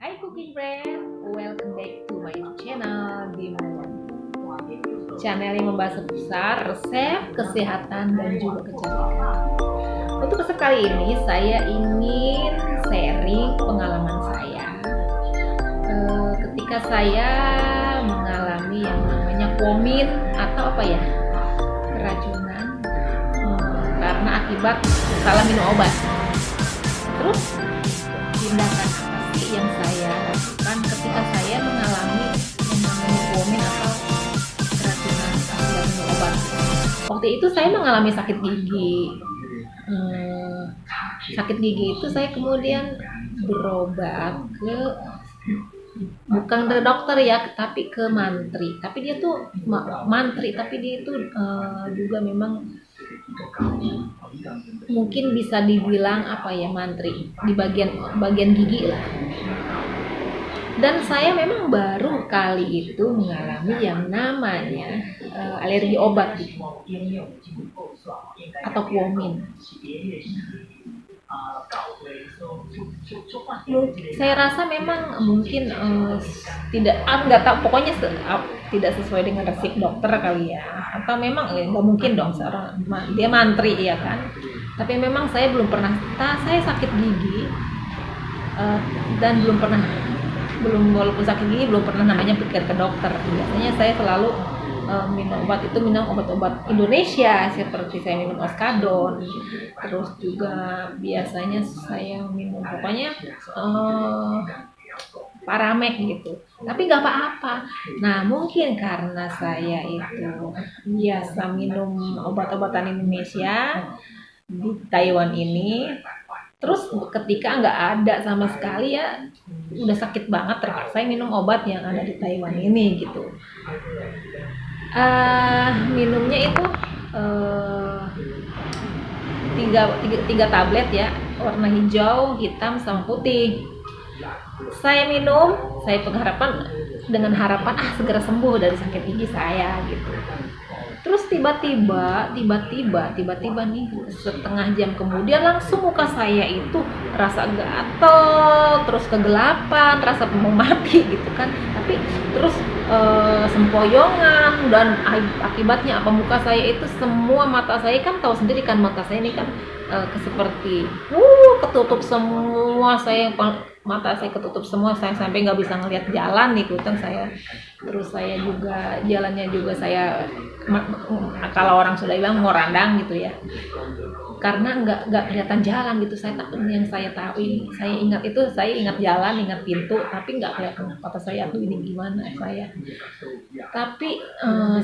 Hai Cooking Friend, welcome back to my channel di channel yang membahas seputar resep, kesehatan, dan juga kecantikan. Untuk kali ini saya ingin sharing pengalaman saya ketika saya mengalami yang namanya komin atau apa ya, keracunan karena akibat salah minum obat. Terus tindakan apa sih yang saya lakukan ketika saya mengalami yang namanya komin atau keracunan akibat minum obat? Waktu itu saya mengalami sakit gigi. Sakit gigi itu saya kemudian berobat ke bukan ke dokter ya, tapi ke mantri. Tapi dia tuh mantri, tapi dia itu juga memang mungkin bisa dibilang apa ya, mantri di bagian gigi lah. Dan saya memang baru kali itu mengalami yang namanya alergi obat atau kuomin. Saya rasa memang mungkin nggak tahu, pokoknya tidak sesuai dengan resep dokter kali ya, atau memang nggak mungkin dong seorang dia mantri ya kan. Tapi memang saya belum pernah, saya sakit gigi dan walaupun sakit gigi belum pernah namanya pikir ke dokter. Biasanya saya selalu minum obat-obat Indonesia, seperti saya minum Oskadon, terus juga biasanya saya minum pokoknya Paramek gitu, tapi nggak apa-apa. Nah, mungkin karena saya itu biasa minum obat-obatan Indonesia di Taiwan ini, terus ketika nggak ada sama sekali ya udah sakit banget, terpaksa saya minum obat yang ada di Taiwan ini gitu. Minumnya itu tiga tablet ya, warna hijau, hitam, sama putih. Saya minum, dengan harapan segera sembuh dari sakit gigi saya gitu. Terus tiba-tiba nih setengah jam kemudian langsung muka saya itu rasa gatel, terus kegelapan, rasa mau mati gitu kan. Tapi terus sempoyongan, dan akibatnya apa, muka saya itu semua, mata saya kan tahu sendiri kan, mata saya ini kan seperti ketutup semua, mata saya ketutup semua, saya sampai nggak bisa ngelihat jalan nih ikutan saya. Terus saya juga jalannya juga saya kalau orang sudah bilang ngorandang gitu ya, karena nggak kelihatan jalan gitu. Saya ingat jalan, ingat pintu, tapi nggak kelihatan kata saya tuh ini gimana saya. Tapi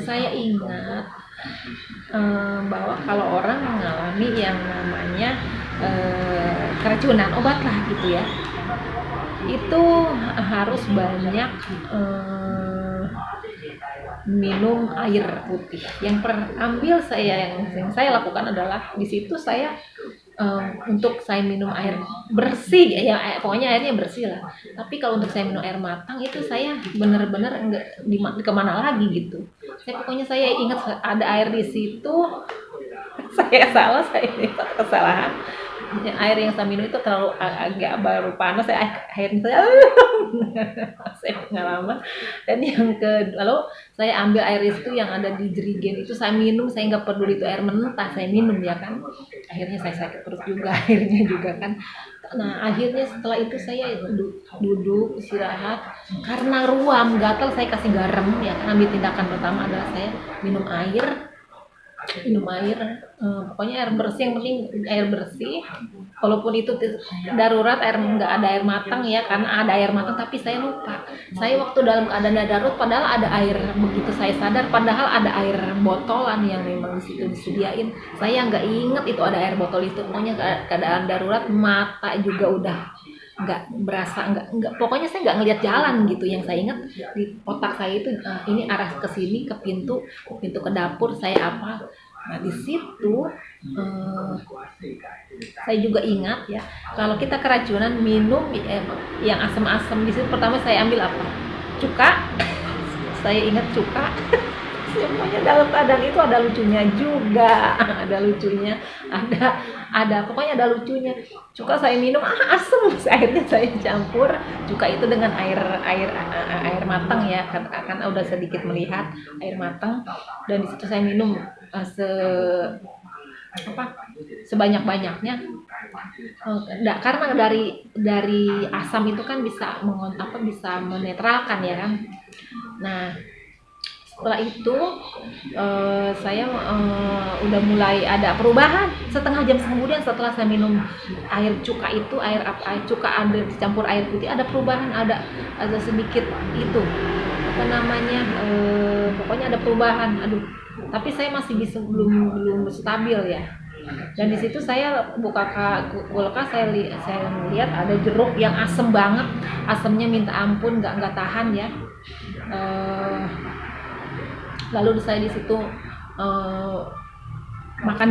saya ingat bahwa kalau orang mengalami yang namanya keracunan obat lah gitu ya, itu harus banyak minum air putih. Yang saya lakukan adalah di situ saya untuk saya minum air bersih ya, pokoknya airnya bersih lah. Tapi kalau untuk saya minum air matang itu saya benar-benar enggak kemana lagi gitu. Saya ingat ada air di situ. Saya ini kesalahan. Air yang saya minum itu terlalu agak baru panas, akhirnya saya pengalaman. Dan lalu saya ambil air itu yang ada di jerigen itu, saya minum. Saya nggak peduli itu air mentah, saya minum ya kan. Akhirnya saya sakit perut juga akhirnya juga kan. Nah, akhirnya setelah itu saya duduk istirahat karena ruam gatal, saya kasih garam ya kan. Ambil tindakan pertama adalah saya minum air, pokoknya air bersih, yang penting air bersih, walaupun itu darurat, nggak ada air matang ya, karena ada air matang tapi saya lupa. Saya waktu dalam keadaan darurat padahal ada air, begitu saya sadar padahal ada air botolan yang memang di situ disediain. Saya nggak inget itu ada air botol itu. Pokoknya keadaan darurat, mata juga udah nggak berasa, pokoknya saya nggak ngelihat jalan gitu. Yang saya ingat di otak saya itu ini arah ke sini, ke pintu ke dapur saya apa. Nah, di situ saya juga ingat ya, kalau kita keracunan minum yang asam-asam. Di situ pertama saya ambil apa, cuka. Saya ingat cuka. ya, pokoknya dalam keadaan itu ada lucunya juga. Ada lucunya, pokoknya ada lucunya. Cuka saya minum asem, akhirnya saya campur cuka itu dengan air matang ya, kan udah sedikit melihat air matang, dan di situ saya minum sebanyak-banyaknya. Karena dari asam itu kan bisa menetralkan ya kan. Nah, setelah itu saya udah mulai ada perubahan setengah jam kemudian setelah saya minum air cuka itu, air cuka ada dicampur air putih, ada perubahan, ada sedikit itu pokoknya ada perubahan. Tapi saya masih belum stabil ya. Dan di situ saya buka kulkas, saya lihat ada jeruk yang asem banget, asemnya minta ampun, nggak tahan ya. Lalu saya di situ makan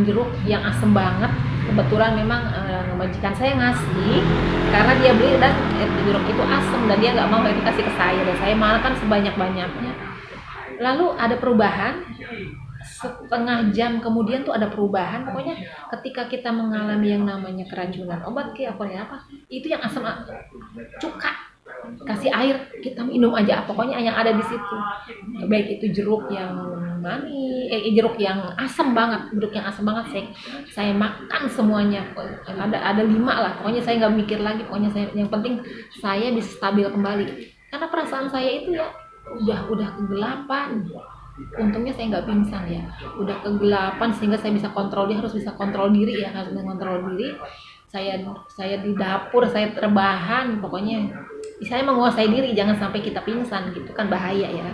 jeruk yang asem banget. Kebetulan memang majikan saya ngasih, karena dia beli dan jeruk itu asem dan dia nggak mau dikasih ke saya, dan saya makan sebanyak-banyaknya. Lalu ada perubahan setengah jam kemudian tuh ada perubahan. Pokoknya ketika kita mengalami yang namanya keracunan obat apa itu yang asam cuka, kasih air kita minum aja, pokoknya yang ada di situ, baik itu jeruk yang manis, jeruk yang asam banget, saya makan semuanya, ada 5 lah, pokoknya saya nggak mikir lagi, pokoknya yang penting saya bisa stabil kembali, karena perasaan saya itu ya udah kegelapan. Untungnya saya nggak pingsan ya, udah kegelapan sehingga saya bisa kontrol, harus bisa kontrol diri ya, harus mengontrol diri. Saya di dapur, saya rebahan, pokoknya saya menguasai diri, jangan sampai kita pingsan gitu kan, bahaya ya.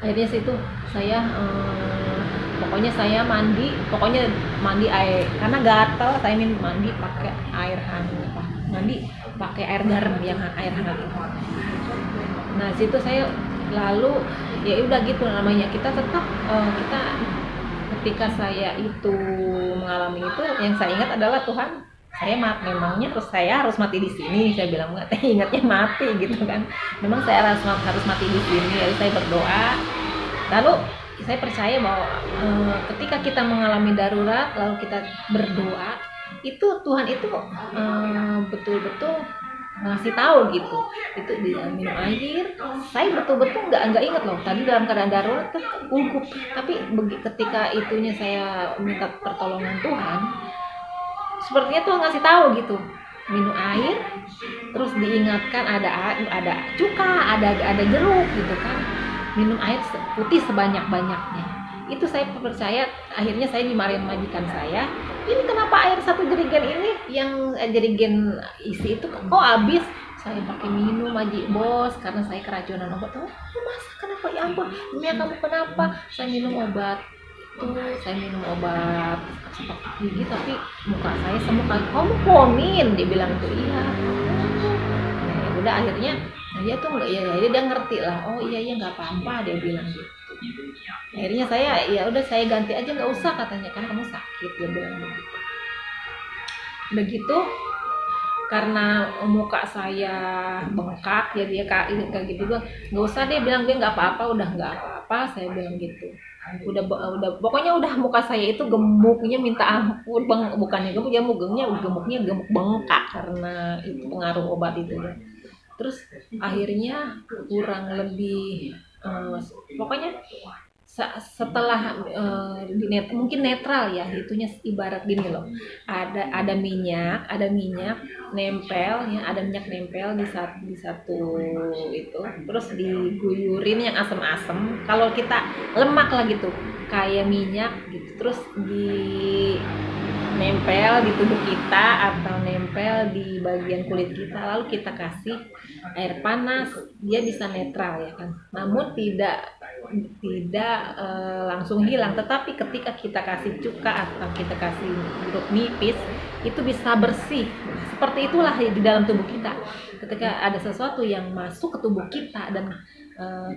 Akhirnya situ saya pokoknya saya mandi air, karena gatal, saya mandi pakai air hangat, mandi pakai air garam yang air hangat. Nah situ saya lalu ya udah gitu namanya, kita tetap ketika saya itu mengalami itu, yang saya ingat adalah Tuhan, memangnya saya harus mati di sini, saya bilang nggak, ingatnya mati gitu kan, memang saya harus mati di sini. Lalu saya berdoa, lalu saya percaya bahwa ketika kita mengalami darurat lalu kita berdoa, itu Tuhan itu betul-betul ngasih tahu gitu. Itu di minum air, saya betul-betul nggak ingat loh tadi dalam keadaan darurat tuh gugup, tapi ketika itunya saya minta pertolongan Tuhan, sepertinya Tuhan ngasih tahu gitu, minum air, terus diingatkan ada cuka, ada jeruk gitu kan, minum air putih sebanyak-banyaknya. Itu saya percaya, akhirnya saya dimarahin majikan saya, ini kenapa air 1 jerigen ini yang jerigen isi itu kok habis, saya pakai minum bos, karena saya keracunan obat. Masa kenapa, ya ampun Mia, kamu kenapa? Saya minum obat seperti gigi, tapi muka saya semua kamu komin, dia bilang tuh. Iya. Nah, udah akhirnya dia tuh nggak, ya dia ngerti lah, oh iya nggak apa-apa, dia bilang gitu. Akhirnya saya ganti aja, nggak usah katanya, kan kamu sakit, dia bilang begitu. Begitu karena muka saya bengkak, jadi kayak gitu, nggak usah, dia bilang dia nggak apa-apa, udah nggak apa-apa, saya bilang gitu. Udah pokoknya udah muka saya itu gemuknya minta ampun, bukannya gemuk ya, gemuknya bengkak karena itu pengaruh obat itu ya. Terus akhirnya kurang lebih pokoknya setelah mungkin netral ya, itunya ibarat gini loh, ada minyak nempel ya, ada minyak nempel di satu itu, terus diguyurin yang asem-asem, kalau kita lemak lah gitu kayak minyak gitu, terus di nempel di tubuh kita atau nempel di bagian kulit kita, lalu kita kasih air panas, dia bisa netral ya kan, namun tidak langsung hilang, tetapi ketika kita kasih cuka atau kita kasih jeruk nipis, itu bisa bersih. Seperti itulah di dalam tubuh kita, ketika ada sesuatu yang masuk ke tubuh kita dan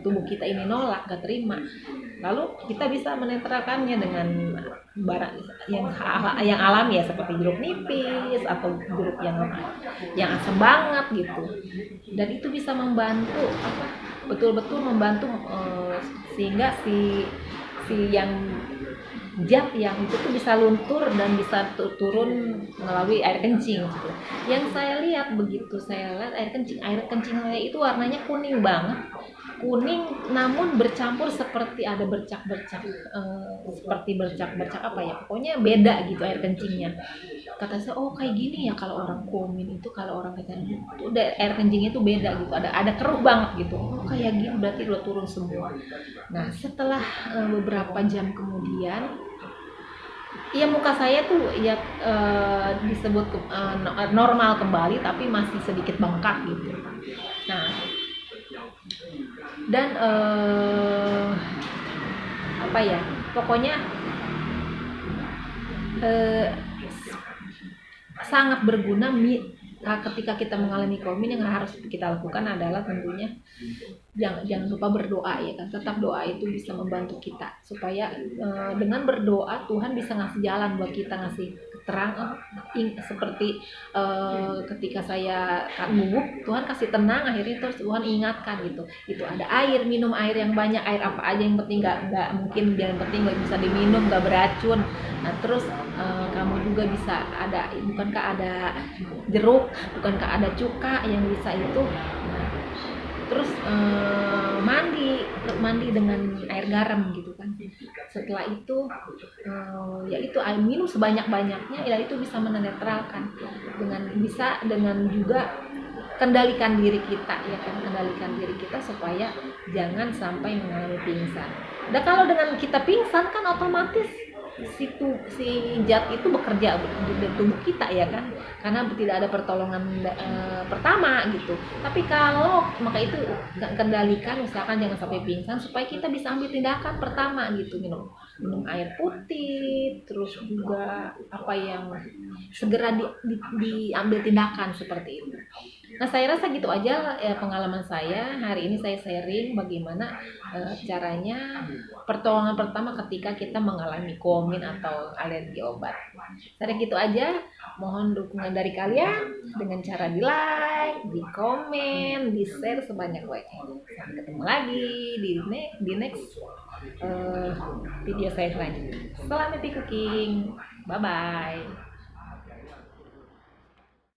tubuh kita ini nolak, gak terima, lalu kita bisa menetralkannya dengan barang yang alami ya, seperti jeruk nipis atau jeruk yang asam banget gitu. Dan itu bisa membantu apa, betul-betul membantu, sehingga si yang zat yang itu tuh bisa luntur dan bisa turun melalui air kencing gitu. Yang saya lihat, begitu saya lihat air kencing saya itu warnanya kuning banget, kuning namun bercampur seperti ada bercak-bercak, seperti bercak-bercak apa ya, pokoknya beda gitu air kencingnya. Kata saya, oh kayak gini ya kalau orang komin itu, kalau orang kencing itu air kencingnya itu beda gitu, ada keruh banget gitu. Oh kayak gini berarti udah turun semua. Nah setelah beberapa jam kemudian, ya muka saya tuh ya disebut normal kembali, tapi masih sedikit bengkak gitu. Nah dan apa ya, pokoknya eh, sangat berguna ketika kita mengalami komin. Yang harus kita lakukan adalah tentunya jangan lupa berdoa ya kan. Tetap doa itu bisa membantu kita supaya dengan berdoa Tuhan bisa ngasih jalan buat kita, ngasih terang, seperti ketika saya gugup, Tuhan kasih tenang, akhirnya terus Tuhan ingatkan gitu, itu ada air, minum air yang banyak, air apa aja yang penting nggak mungkin, yang penting nggak bisa diminum, nggak beracun. Nah terus kamu juga bisa ada, bukankah ada jeruk, bukankah ada cuka yang bisa itu. Nah, terus mandi dengan air garam gitu kan. Setelah itu ya itu air minum sebanyak-banyaknya, ya itu bisa menetralkan, dengan juga kendalikan diri kita ya kan, kendalikan diri kita supaya jangan sampai mengalami pingsan. Dan kalau dengan kita pingsan kan otomatis si zat itu bekerja di tubuh kita ya kan, karena tidak ada pertolongan pertama gitu. Tapi kalau maka itu kendalikan, misalkan jangan sampai pingsan, supaya kita bisa ambil tindakan pertama gitu, minum air putih, terus juga apa yang segera diambil tindakan seperti itu. Nah saya rasa gitu aja ya pengalaman saya hari ini. Saya sharing bagaimana caranya pertolongan pertama ketika kita mengalami komin atau alergi obat. Saya gitu aja, mohon dukungan dari kalian dengan cara di like, di komen, di share sebanyak-banyaknya. Sampai ketemu lagi di next video saya selanjutnya. Selamat cooking, bye bye.